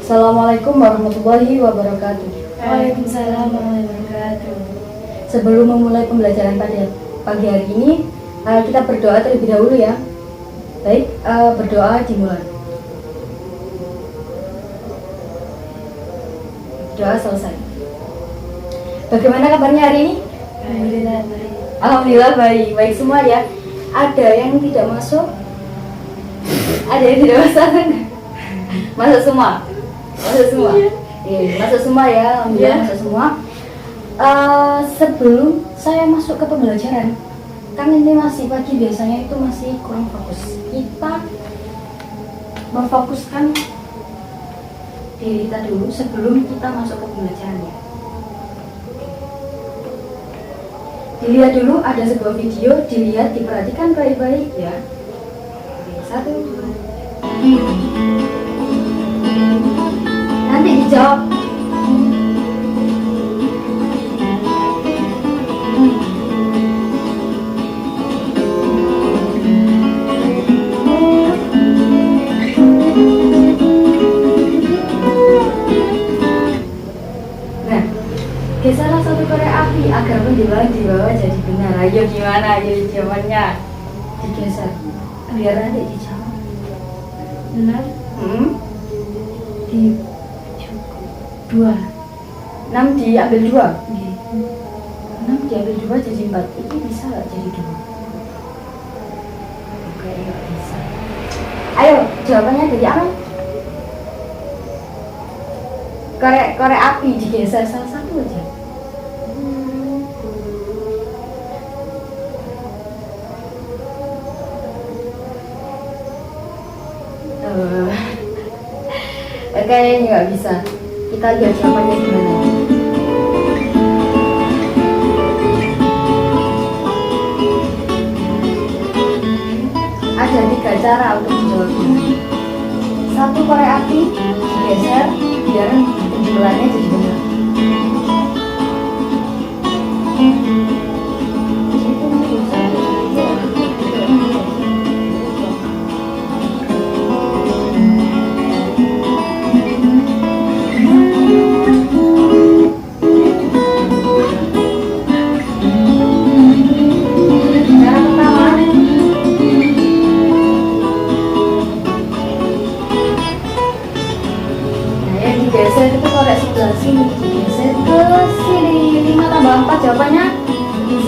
Assalamualaikum warahmatullahi wabarakatuh. Waalaikumsalam warahmatullahi wabarakatuh. Sebelum memulai pembelajaran pada pagi hari ini, kita berdoa terlebih dahulu ya. Baik, berdoa dimulai. Doa selesai. Bagaimana kabarnya hari ini? Alhamdulillah baik. Alhamdulillah baik. Baik semua ya. Ada yang tidak masuk? Ada yang tidak masuk? Masuk semua. Masuk semua. Iya, masuk semua ya. Alhamdulillah masuk semua. Sebelum saya masuk ke pembelajaran, kan ini masih pagi, biasanya itu masih kurang fokus. Kita memfokuskan diri kita dulu sebelum kita masuk ke pembelajarannya. Dilihat dulu, ada sebuah video, dilihat, diperhatikan baik-baik ya. Oke, 1, 2. Nanti dijawab. Geserlah satu korek api agar menjulang di bawah jadi benar. Ayo gimana? Ayo jawabannya digeser biar nanti dijawab. Benar. Di 2. 6 diambil 2. Nggih. 6 diambil 2 jadi 4. Ini bisa nggak jadi 2? Oke, nggak bisa. Ayo jawabannya dari Amal. Korek api digeser salah satu aja. Kayaknya nggak bisa. Kita lihat jawabannya gimana. Ada 3 cara untuk menjawabnya. 1, korek api digeser biar penjualannya jadi benar. Digeser itu korek sebelah sini, digeser ke sini. 5 tambah 4 jawabannya 9.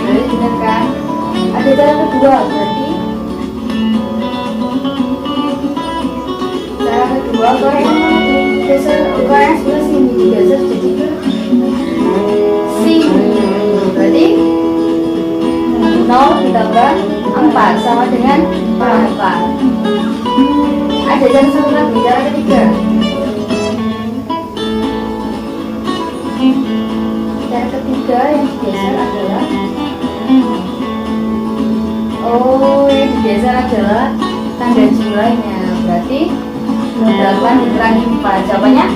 Jadi benar kan? Ada cara kedua, berarti cara kedua korek digeser, korek sebelah sini digeser jadi ke sini. Berarti 0 ditambah 4 sama dengan 4. Ada cara satu lagi, cara ketiga. Cara ketiga yang digeser adalah yang digeser adalah tanda jumlahnya. Berarti 8 dikurangi 4. Jawabannya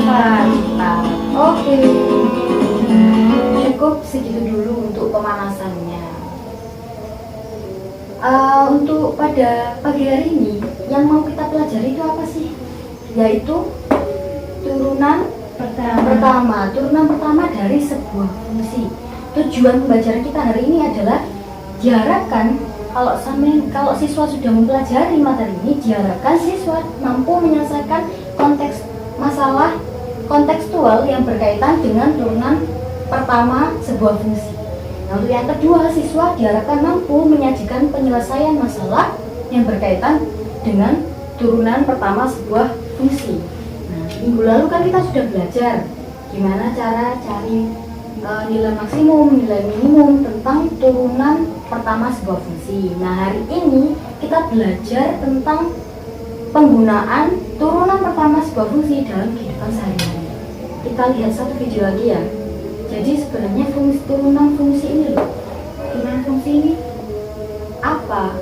4. Oke. Cukup segitu dulu untuk pemanasannya. Untuk pada pagi hari ini yang mau kita pelajari itu apa sih? Yaitu turunan pertama. Turunan pertama dari sebuah fungsi. Tujuan pembelajaran kita hari ini adalah diharapkan kalau siswa sudah mempelajari materi ini, diharapkan siswa mampu menyelesaikan masalah kontekstual yang berkaitan dengan turunan pertama sebuah fungsi. Nah, untuk yang kedua, siswa diharapkan mampu menyajikan penyelesaian masalah yang berkaitan dengan turunan pertama sebuah fungsi. Nah, minggu lalu kan kita sudah belajar gimana cara cari nilai maksimum, nilai minimum tentang turunan pertama sebuah fungsi. Nah, hari ini kita belajar tentang penggunaan turunan pertama sebuah fungsi dalam kehidupan sehari-hari. Kita lihat satu video lagi ya. Jadi sebenarnya turunan fungsi ini loh, turunan fungsi ini apa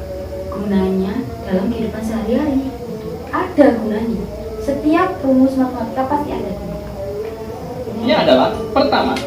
gunanya dalam kehidupan sehari-hari? Ada gunanya. Setiap rumus matematika pasti ada gunanya. Ini adalah pertama,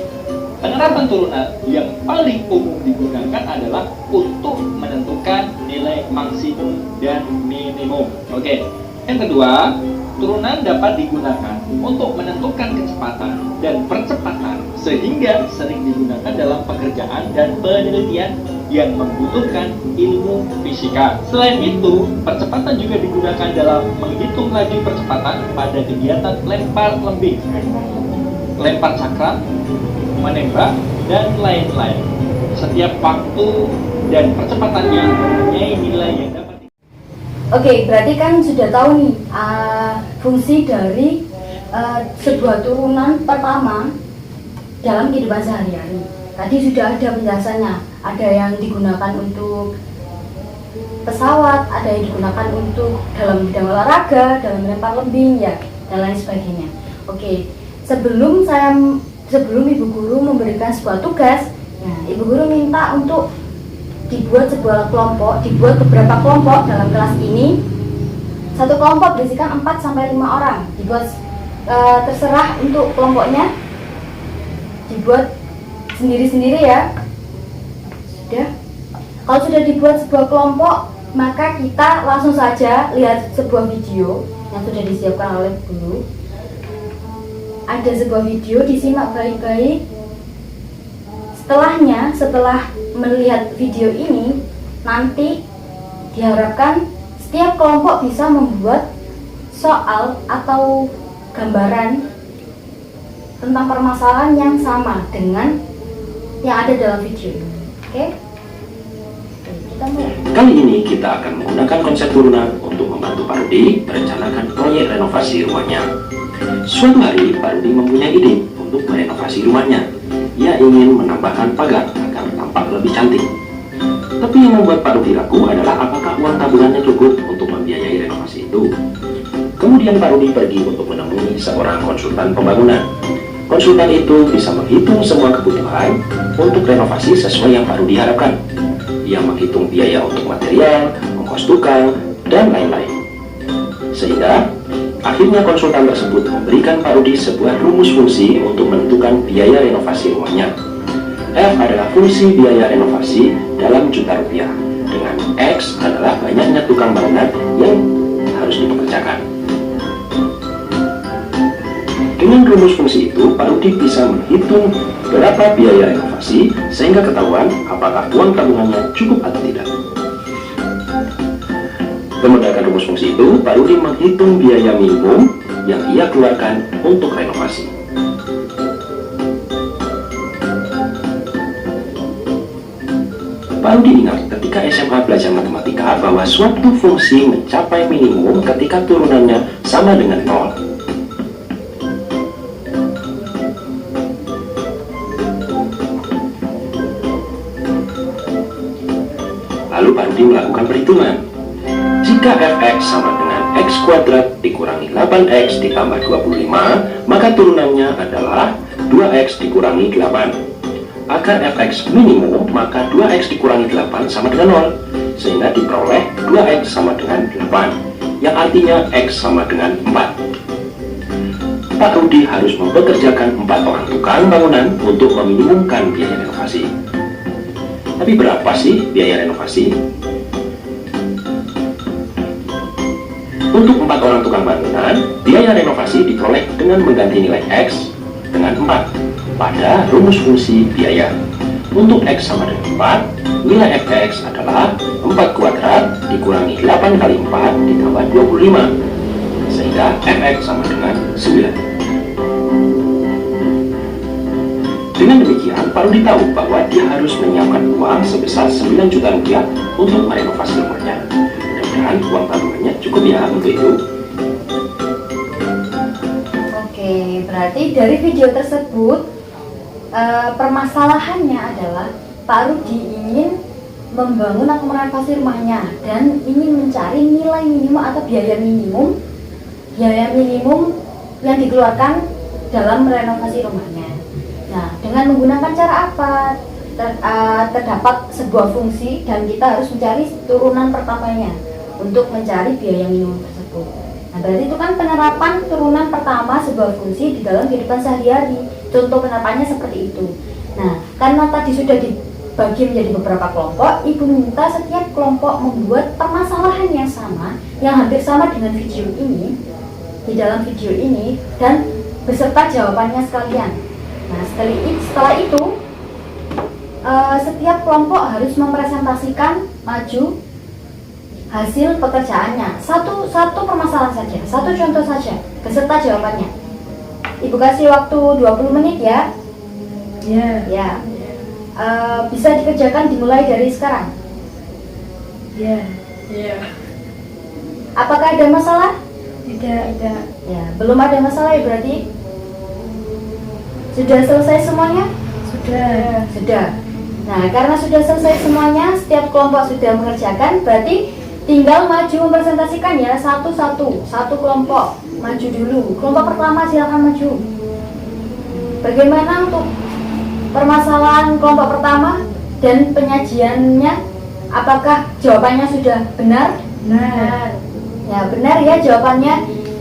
penerapan turunan yang paling umum digunakan adalah untuk menentukan nilai maksimum dan minimum. Oke, Yang kedua, turunan dapat digunakan untuk menentukan kecepatan dan percepatan sehingga sering digunakan dalam pekerjaan dan penelitian yang membutuhkan ilmu fisika. Selain itu, percepatan juga digunakan dalam menghitung laju percepatan pada kegiatan lempar lembing, lempar cakram, menembak, dan lain-lain. Setiap waktu dan percepatannya mempunyai nilai yang dapat. Oke, berarti kan sudah tahu nih fungsi dari sebuah turunan pertama dalam kehidupan sehari-hari. Tadi sudah ada penjelasannya, ada yang digunakan untuk pesawat, ada yang digunakan untuk dalam bidang olahraga, dalam lempar lembing, ya, dan lain sebagainya. Oke, sebelum Ibu Guru memberikan sebuah tugas, nah, Ibu Guru minta untuk dibuat beberapa kelompok dalam kelas ini. Satu kelompok berisikan 4-5 orang. Dibuat terserah untuk kelompoknya, dibuat sendiri-sendiri ya. Sudah. Kalau sudah dibuat sebuah kelompok, maka kita langsung saja lihat sebuah video yang sudah disiapkan oleh guru. Ada sebuah video, disimak baik-baik. Setelah melihat video ini, nanti diharapkan setiap kelompok bisa membuat soal atau gambaran tentang permasalahan yang sama dengan yang ada dalam video ini. Oke? Kita mulai. Kali ini kita akan menggunakan konsep turunan untuk membantu Pak Rudi merencanakan proyek renovasi rumahnya. Suatu hari, Pak Rudi mempunyai ide untuk merenovasi rumahnya. Ia ingin menambahkan pagar agar tampak lebih cantik. Tapi yang membuat Pak Rudi ragu adalah apakah uang tabungannya cukup untuk membiayai renovasi itu. Kemudian Pak Rudi pergi untuk menemui seorang konsultan pembangunan. Konsultan itu bisa menghitung semua kebutuhan untuk renovasi sesuai yang Pak Rudi harapkan. Ia menghitung biaya untuk material, ongkos tukang, dan lain-lain. Sehingga akhirnya konsultan tersebut memberikan Pak Rudi sebuah rumus fungsi untuk menentukan biaya renovasi rumahnya. F adalah fungsi biaya renovasi dalam juta rupiah, dengan X adalah banyaknya tukang bangunan yang harus dipekerjakan. Dengan rumus fungsi itu, Pak Rudi bisa menghitung berapa biaya renovasi sehingga ketahuan apakah uang tabungannya cukup atau tidak. Menggunakan rumus fungsi itu, Pak Rudi menghitung biaya minimum yang ia keluarkan untuk renovasi. Pak Rudi ingat ketika SMA belajar matematika bahwa suatu fungsi mencapai minimum ketika turunannya sama dengan 0. Lalu Pak Rudi melakukan perhitungan. Jika fx sama dengan x kuadrat dikurangi 8x ditambah 25, maka turunannya adalah 2x dikurangi 8. Agar fx minimum, maka 2x dikurangi 8 sama dengan 0, sehingga diperoleh 2x sama dengan 8, yang artinya x sama dengan 4. Pak Rudi harus mempekerjakan 4 orang tukang bangunan untuk meminimumkan biaya renovasi. Tapi berapa sih biaya renovasi? Untuk 4 orang tukang bangunan, biaya renovasi diperoleh dengan mengganti nilai X dengan 4 pada rumus fungsi biaya. Untuk X sama dengan 4, nilai Fx adalah 4 kuadrat dikurangi 8 kali 4 ditambah 25, sehingga Fx sama dengan 9. Dengan demikian, Pak Rudi tahu bahwa dia harus menyiapkan uang sebesar 9 juta rupiah untuk merenovasi rumahnya. Mudah-mudahan uang tabungannya cukup ya untuk itu. Oke, berarti dari video tersebut permasalahannya adalah Pak Rudi ingin membangun atau merenovasi rumahnya dan ingin mencari nilai minimum atau biaya minimum yang dikeluarkan dalam merenovasi rumahnya. Nah, dengan menggunakan cara apa? Terdapat sebuah fungsi dan kita harus mencari turunan pertamanya untuk mencari biaya minimum tersebut. Nah, berarti itu kan penerapan turunan pertama sebuah fungsi di dalam kehidupan sehari-hari. Contoh penerapannya seperti itu. Nah, karena tadi sudah dibagi menjadi beberapa kelompok. Ibu minta setiap kelompok membuat permasalahan yang sama, yang hampir sama dengan video ini, di dalam video ini, dan beserta jawabannya sekalian. Nah, setelah itu setiap kelompok harus mempresentasikan maju hasil pekerjaannya, satu permasalahan saja, satu contoh saja, beserta jawabannya. Ibu kasih waktu 20 menit ya. Ya. Bisa dikerjakan dimulai dari sekarang. Ya. Apakah ada masalah? Tidak. Ya, belum ada masalah ya berarti. Sudah selesai semuanya? Sudah. Nah, karena sudah selesai semuanya, setiap kelompok sudah mengerjakan, berarti tinggal maju mempresentasikan ya, satu kelompok maju dulu. Kelompok pertama silakan maju. Bagaimana untuk permasalahan kelompok pertama dan penyajiannya? Apakah jawabannya sudah benar? Benar. Ya, benar ya jawabannya.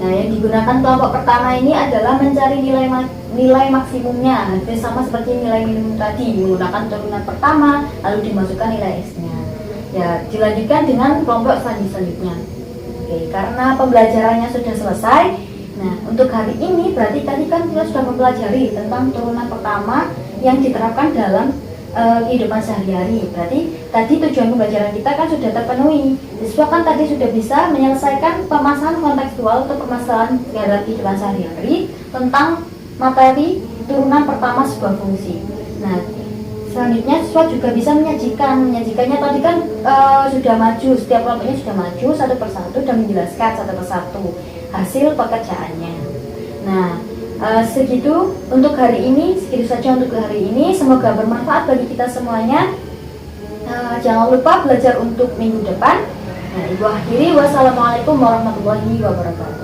Nah, yang digunakan kelompok pertama ini adalah mencari nilai maksimumnya, hampir sama seperti nilai minimum tadi, menggunakan turunan pertama lalu dimasukkan nilai S-nya. Ya, dilanjutkan dengan kelompok selanjutnya. Oke, karena pembelajarannya sudah selesai. Nah, untuk hari ini berarti tadi kan kita sudah mempelajari tentang turunan pertama yang diterapkan dalam kehidupan sehari-hari. Berarti tadi tujuan pembelajaran kita kan sudah terpenuhi. Siswa kan tadi sudah bisa menyelesaikan pemasahan kontekstual atau permasalahan dalam kehidupan sehari-hari tentang materi turunan pertama sebuah fungsi. Nah, selanjutnya siswa juga bisa menyajikannya tadi kan sudah maju, setiap kelompoknya sudah maju satu persatu dan menjelaskan satu persatu hasil pekerjaannya. Nah, segitu untuk hari ini, segitu saja untuk hari ini. Semoga bermanfaat bagi kita semuanya. Jangan lupa belajar untuk minggu depan. Nah, Ibu akhiri, wassalamualaikum warahmatullahi wabarakatuh.